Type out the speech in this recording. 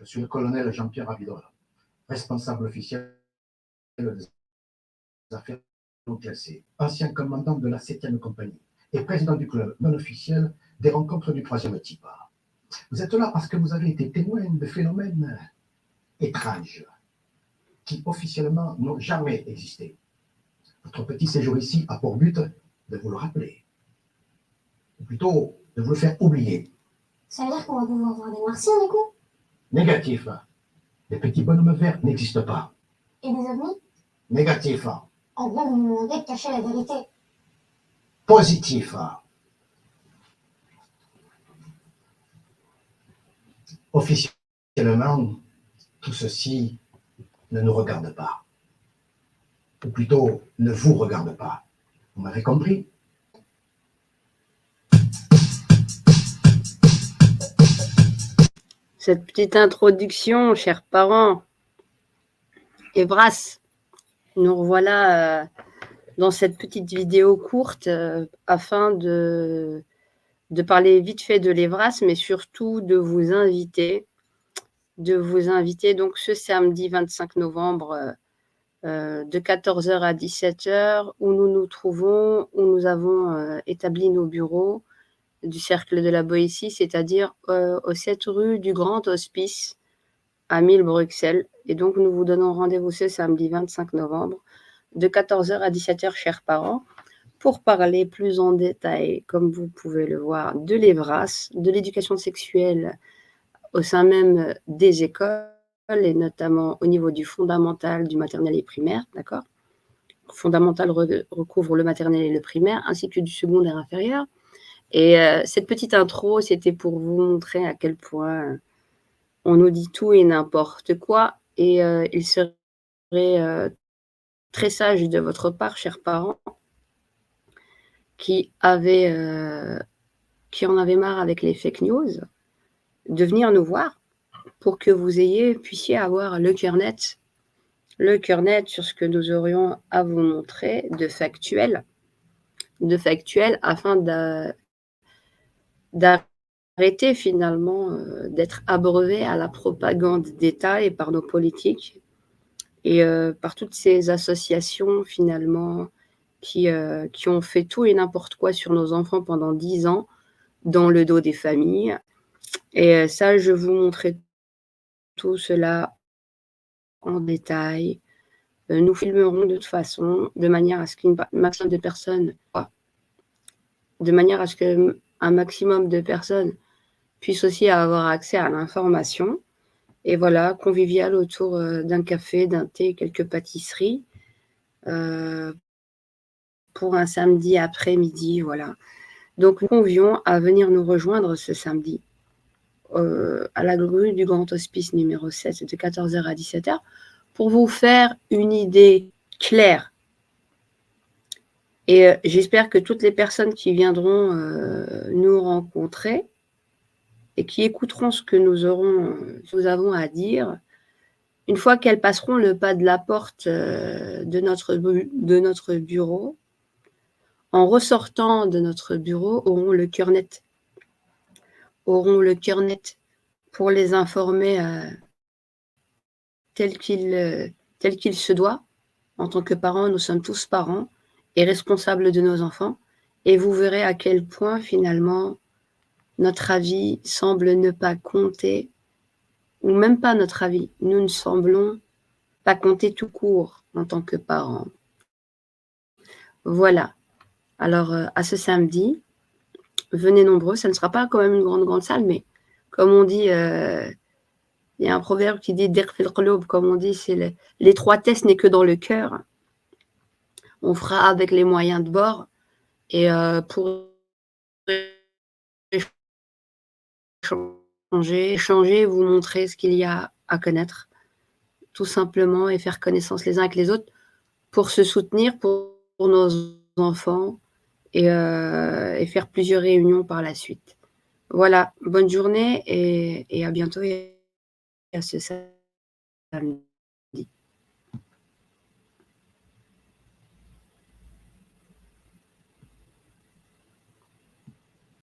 Je suis le colonel Jean-Pierre Avidol, responsable officiel des affaires non classées, ancien commandant de la 7e compagnie et président du club non officiel des rencontres du 3e type. Vous êtes là parce que vous avez été témoin de phénomènes étranges qui officiellement n'ont jamais existé. Votre petit séjour ici a pour but de vous le rappeler, ou plutôt de vous le faire oublier. Ça veut dire qu'on va pouvoir voir des martiens du coup? Négatif. Les petits bonhommes verts n'existent pas. Et des ovnis? Négatif. On vient de nous demander de cacher la vérité. Positif. Officiellement, tout ceci ne nous regarde pas. Ou plutôt, ne vous regarde pas. Vous m'avez compris? Cette petite introduction, chers parents, Evras, nous revoilà dans cette petite vidéo courte afin de parler vite fait de l'Evras, mais surtout de vous inviter donc ce samedi 25 novembre de 14h à 17h où nous nous trouvons, où nous avons établi nos bureaux du Cercle de la Boétie, c'est-à-dire au 7 rue du Grand Hospice à 1000 Bruxelles. Et donc, nous vous donnons rendez-vous ce samedi 25 novembre de 14h à 17h, chers parents, pour parler plus en détail, comme vous pouvez le voir, de l'Evras, de l'éducation sexuelle au sein même des écoles, et notamment au niveau du fondamental, du maternel et primaire, d'accord? Fondamental recouvre le maternel et le primaire, ainsi que du secondaire inférieur. Et cette petite intro, c'était pour vous montrer à quel point on nous dit tout et n'importe quoi. Et il serait très sage de votre part, chers parents, qui en avaient marre avec les fake news, de venir nous voir pour que vous puissiez avoir le cœur net sur ce que nous aurions à vous montrer de factuel afin d'arrêter finalement d'être abreuvé à la propagande d'État et par nos politiques et par toutes ces associations finalement qui ont fait tout et n'importe quoi sur nos enfants pendant 10 ans dans le dos des familles. Et ça, je vous montrerai tout cela en détail. Nous filmerons de toute façon de manière à ce qu'un maximum de personnes, puissent aussi avoir accès à l'information. Et voilà, convivial autour d'un café, d'un thé, quelques pâtisseries pour un samedi après-midi, voilà. Donc, nous convions à venir nous rejoindre ce samedi à la rue du Grand Hospice numéro 7 de 14h à 17h pour vous faire une idée claire. Et j'espère que toutes les personnes qui viendront nous rencontrer et qui écouteront ce que nous avons à dire, une fois qu'elles passeront le pas de la porte de notre bureau, en ressortant de notre bureau, auront le cœur net pour les informer tel qu'il se doit. En tant que parents, nous sommes tous parents et responsables de nos enfants. Et vous verrez à quel point, finalement, notre avis semble ne pas compter, ou même pas notre avis. Nous ne semblons pas compter tout court en tant que parents. Voilà. Alors, à ce samedi, venez nombreux. Ça ne sera pas quand même une grande salle, mais comme on dit, il y a un proverbe qui dit « Der fil qulub », comme on dit, c'est l'étroitesse n'est que dans le cœur. On fera avec les moyens de bord et pour échanger, vous montrer ce qu'il y a à connaître, tout simplement, et faire connaissance les uns avec les autres pour se soutenir pour nos enfants et faire plusieurs réunions par la suite. Voilà, bonne journée et à bientôt et à ce samedi.